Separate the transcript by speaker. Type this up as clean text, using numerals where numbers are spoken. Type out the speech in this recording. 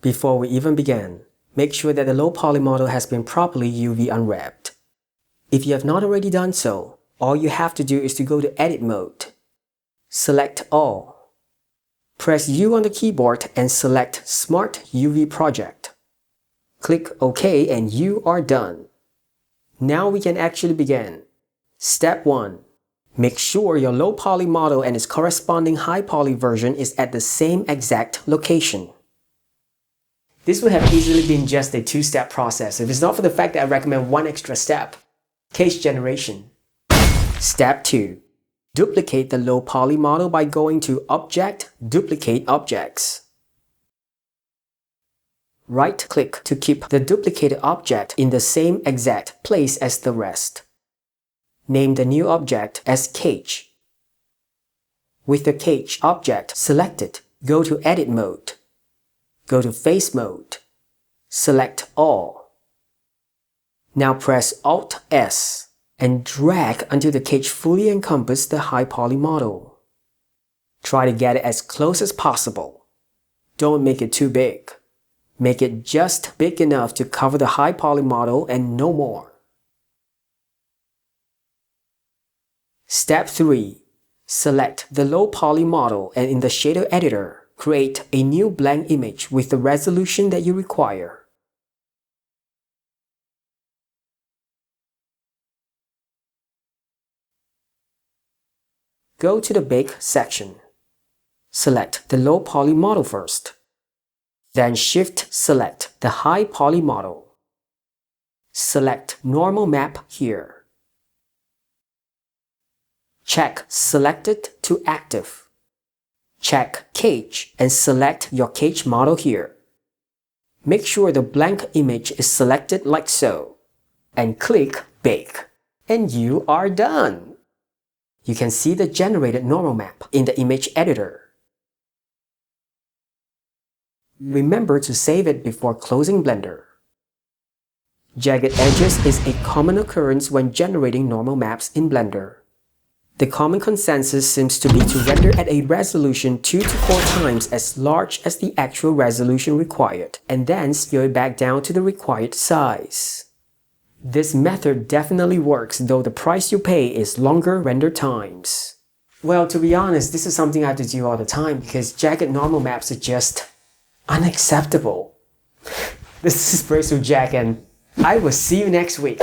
Speaker 1: Before we even begin, make sure that the low poly model has been properly UV unwrapped. If you have not already done so, all you have to do is to go to Edit Mode. Select All. Press U on the keyboard and select Smart UV Project. Click OK and you are done. Now we can actually begin. Step 1. Make sure your low poly model and its corresponding high poly version is at the same exact location. This would have easily been just a 2-step process if it's not for the fact that I recommend one extra step. Case generation. Step 2. Duplicate the low poly model by going to Object, Duplicate Objects. Right-click to keep the duplicated object in the same exact place as the rest. Name the new object as Cage. With the Cage object selected, go to Edit Mode. Go to Face Mode. Select All. Now press Alt-S and drag until the cage fully encompasses the high poly model. Try to get it as close as possible. Don't make it too big. Make it just big enough to cover the high poly model and no more. Step 3. Select the low poly model and in the shader editor, create a new blank image with the resolution that you require. Go to the Bake section. Select the low poly model first. Then Shift-select the high poly model. Select Normal Map here. Check Selected to Active. Check Cage and select your cage model here. Make sure the blank image is selected like so. And click Bake. And you are done! You can see the generated normal map in the image editor. Remember to save it before closing Blender. Jagged edges is a common occurrence when generating normal maps in Blender. The common consensus seems to be to render at a resolution 2 to 4 times as large as the actual resolution required, and then scale it back down to the required size. This method definitely works, though the price you pay is longer render times. Well, to be honest, this is something I have to do all the time because jagged normal maps are just unacceptable. This is Perpetual Jack and I will see you next week.